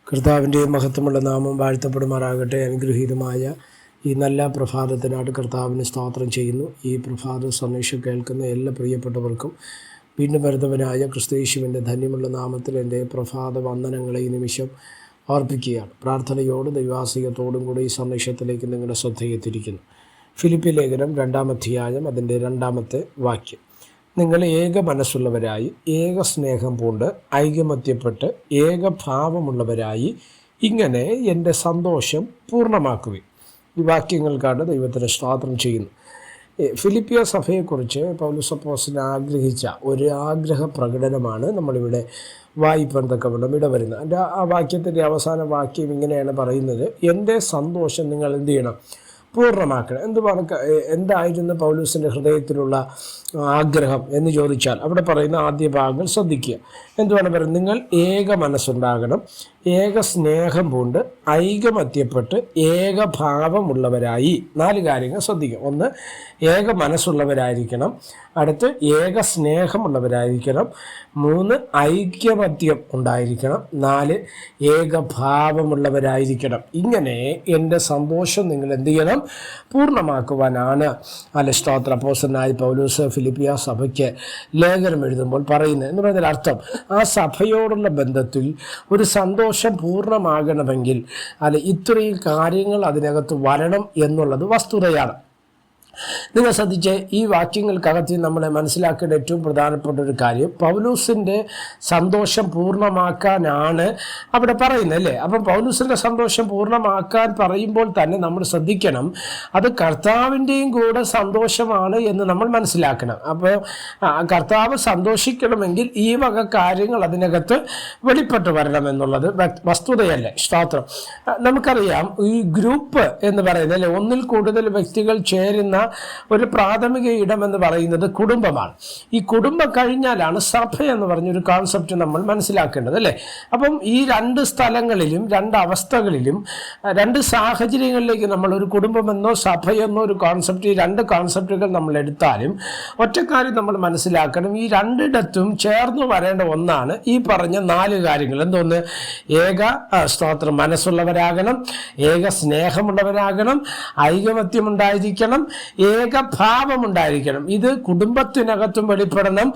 കർത്താവിൻ്റെ മഹത്വമുള്ള നാമം വാഴ്ത്തപ്പെടുമാറാകട്ടെ. അനുഗ്രഹീതമായ ഈ നല്ല പ്രഭാതത്തിനായിട്ട് കർത്താവിന് സ്തോത്രം ചെയ്യുന്നു. ഈ പ്രഭാത സന്ദേശം കേൾക്കുന്ന എല്ലാ പ്രിയപ്പെട്ടവർക്കും വീണ്ടും വരുന്നവനായ ക്രിസ്തുയേശുവിൻ്റെ ധന്യമുള്ള നാമത്തിൽ എൻ്റെ പ്രഭാത വന്ദനങ്ങളെ ഈ നിമിഷം അർപ്പിക്കുകയാണ്. പ്രാർത്ഥനയോടും ദൈവാസികത്തോടും കൂടി ഈ സന്ദേശത്തിലേക്ക് നിങ്ങളുടെ ശ്രദ്ധയെത്തിയിരിക്കുന്നു. ഫിലിപ്പി ലേഖനം 2-ാം അധ്യായം അതിൻ്റെ 2-ാമത്തെ വാക്യം. നിങ്ങൾ ഏക മനസ്സുള്ളവരായി, ഏക സ്നേഹം പൂണ്ട്, ഐകമത്യപ്പെട്ട്, ഏകഭാവമുള്ളവരായി ഇങ്ങനെ എൻ്റെ സന്തോഷം പൂർണ്ണമാക്കുവിൻ. ഈ വാക്യങ്ങൾക്കാണ് ദൈവത്തിന് സ്തോത്രം ചെയ്യുന്നു. ഫിലിപ്പിയ സഭയെക്കുറിച്ച് പൗലോസ് അപ്പോസ്തലൻ ആഗ്രഹിച്ച ഒരു ആഗ്രഹ പ്രകടനമാണ് നമ്മളിവിടെ വായിപ്പാൻ തക്കവണ്ണം ഇടവരുന്നത്. ആ വാക്യത്തിൻ്റെ അവസാന വാക്യം ഇങ്ങനെയാണ് പറയുന്നത്: എൻ്റെ സന്തോഷം നിങ്ങൾ എന്ത് ചെയ്യണം? പൂർണ്ണമാക്കണം. എന്തായിരുന്നു പൗലോസിൻ്റെ ഹൃദയത്തിലുള്ള ആഗ്രഹം എന്ന് ചോദിച്ചാൽ അവിടെ പറയുന്ന ആദ്യ ഭാഗങ്ങൾ ശ്രദ്ധിക്കുക. എന്തുവാണ് പറയുന്നത്? നിങ്ങൾ ഏക മനസ്സുണ്ടാകണം, ഏക സ്നേഹം പൂണ്ട്, ഐകമത്യപ്പെട്ട്, ഏകഭാവമുള്ളവരായി. 4 കാര്യങ്ങൾ ശ്രദ്ധിക്കുക. 1, ഏക മനസ്സുള്ളവരായിരിക്കണം. അടുത്ത് ഏക സ്നേഹമുള്ളവരായിരിക്കണം. 3, ഐക്യമത്യം ഉണ്ടായിരിക്കണം. 4, ഏകഭാവമുള്ളവരായിരിക്കണം. ഇങ്ങനെ എൻ്റെ സന്തോഷം നിങ്ങൾ എന്ത് ചെയ്യണം? പൂർണ്ണമാക്കുവാനാണ് സ്തോത്ര അപ്പോസ്തലനായ പൗലോസ് ഫിലിപ്പിയ സഭയ്ക്ക് ലേഖനം എഴുതുമ്പോൾ പറയുന്നത്. എന്ന് പറഞ്ഞാൽ അർത്ഥം, ആ സഭയോടുള്ള ബന്ധത്തിൽ ഒരു സന്തോഷം പൂർണ്ണമാകണമെങ്കിൽ ഇത്രയും കാര്യങ്ങൾ അതിനകത്ത് വരണം എന്നുള്ളത് വസ്തുതയാണ്. നിങ്ങൾ ശ്രദ്ധിച്ച് ഈ വാക്യങ്ങൾക്കകത്ത് നമ്മൾ മനസ്സിലാക്കേണ്ട ഏറ്റവും പ്രധാനപ്പെട്ട ഒരു കാര്യം, പൗലോസിൻ്റെ സന്തോഷം പൂർണ്ണമാക്കാനാണ് അവിടെ പറയുന്നത്, അല്ലേ? അപ്പം പൗലോസിൻ്റെ സന്തോഷം പൂർണ്ണമാക്കാൻ പറയുമ്പോൾ തന്നെ നമ്മൾ ശ്രദ്ധിക്കണം, അത് കർത്താവിൻ്റെയും കൂടെ സന്തോഷമാണ് എന്ന് നമ്മൾ മനസ്സിലാക്കണം. അപ്പോൾ കർത്താവ് സന്തോഷിക്കണമെങ്കിൽ ഈ വക കാര്യങ്ങൾ അതിനകത്ത് വെളിപ്പെട്ട് വരണം എന്നുള്ളത് വസ്തുതയല്ലേ? സ്തോത്രം. നമുക്കറിയാം, ഈ ഗ്രൂപ്പ് എന്ന് പറയുന്നത്, അല്ലെ, ഒന്നിൽ കൂടുതൽ വ്യക്തികൾ ചേരുന്ന ഒരു പ്രാഥമിക ഇടം എന്ന് പറയുന്നത് കുടുംബമാണ്. ഈ കുടുംബം കഴിഞ്ഞാലാണ് സഭ എന്ന് പറഞ്ഞൊരു കോൺസെപ്റ്റ് നമ്മൾ മനസ്സിലാക്കേണ്ടത്, അല്ലേ? അപ്പം ഈ 2 സ്ഥലങ്ങളിലും, 2 അവസ്ഥകളിലും, 2 സാഹചര്യങ്ങളിലേക്ക് നമ്മൾ ഒരു കുടുംബമെന്നോ സഭയെന്നോ ഒരു കോൺസെപ്റ്റ്, ഈ 2 കോൺസെപ്റ്റുകൾ നമ്മൾ എടുത്താലും ഒറ്റക്കാര്യം നമ്മൾ മനസ്സിലാക്കണം, ഈ 2ഇടത്തും ചേർന്ന് വരേണ്ട ഒന്നാണ് ഈ പറഞ്ഞ 4 കാര്യങ്ങൾ. എന്തോന്ന്? ഏക സ്തോത്രം മനസ്സുള്ളവരാകണം, ഏക സ്നേഹമുള്ളവരാകണം, ഐകമത്യം ഉണ്ടായിരിക്കണം, ഏകഭാവമുണ്ടായിരിക്കണം. ഇത് കുടുംബത്തിനകത്തും വെളിപ്പെടണം.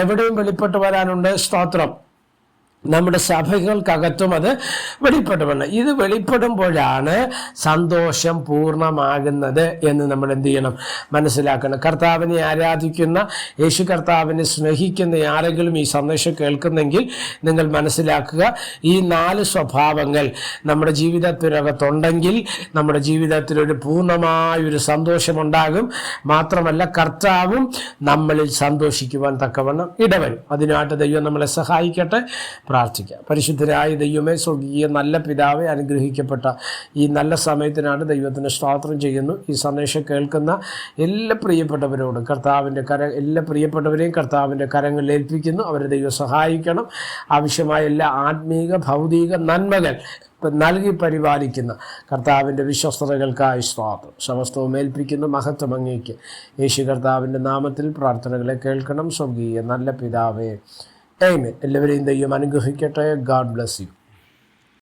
എവിടെയും വെളിപ്പെട്ട് വരാനുണ്ട്. സ്തോത്രം. നമ്മുടെ സഭകൾക്കകത്തും അത് വെളിപ്പെട്ട് വേണം. ഇത് വെളിപ്പെടുമ്പോഴാണ് സന്തോഷം പൂർണ്ണമാകുന്നത് എന്ന് നമ്മൾ എന്ത് ചെയ്യണം? മനസ്സിലാക്കണം. കർത്താവിനെ ആരാധിക്കുന്ന, യേശു കർത്താവിനെ സ്നേഹിക്കുന്ന ആരെങ്കിലും ഈ സന്ദേശം കേൾക്കുന്നെങ്കിൽ നിങ്ങൾ മനസ്സിലാക്കുക, ഈ 4 സ്വഭാവങ്ങൾ നമ്മുടെ ജീവിതത്തിനകത്തുണ്ടെങ്കിൽ നമ്മുടെ ജീവിതത്തിൽ ഒരു പൂർണ്ണമായൊരു സന്തോഷമുണ്ടാകും. മാത്രമല്ല, കർത്താവും നമ്മളിൽ സന്തോഷിക്കുവാൻ തക്കവണ്ണം ഇടവരും. അതിനായിട്ട് ദൈവം നമ്മളെ സഹായിക്കട്ടെ. പ്രാർത്ഥിക്കാം. പരിശുദ്ധരായ ദൈവമേ, സ്വർഗീയ നല്ല പിതാവേ, അനുഗ്രഹിക്കപ്പെട്ട ഈ നല്ല സമയത്തിനാണ് ദൈവത്തിന് സ്തോത്രം ചെയ്യുന്നു. ഈ സന്ദേശം കേൾക്കുന്ന എല്ലാ പ്രിയപ്പെട്ടവരോടും എല്ലാ പ്രിയപ്പെട്ടവരെയും കർത്താവിൻ്റെ കരങ്ങളിൽ ഏൽപ്പിക്കുന്നു. അവരെ ദൈവം സഹായിക്കണം. ആവശ്യമായ എല്ലാ ആത്മീക ഭൗതിക നന്മകൾ നൽകി പരിപാലിക്കുന്ന കർത്താവിൻ്റെ വിശ്വസ്തതകൾക്കായി സ്തോത്രം. സമസ്തവും ഏൽപ്പിക്കുന്നു. മഹത്വം അങ്ങേക്ക്. യേശു കർത്താവിൻ്റെ നാമത്തിൽ പ്രാർത്ഥനകളെ കേൾക്കണം. സ്വർഗീയ നല്ല പിതാവേ, ആമേൻ. എല്ലാവരെയും ദൈവം അനുഗ്രഹിക്കട്ടെ. God bless you.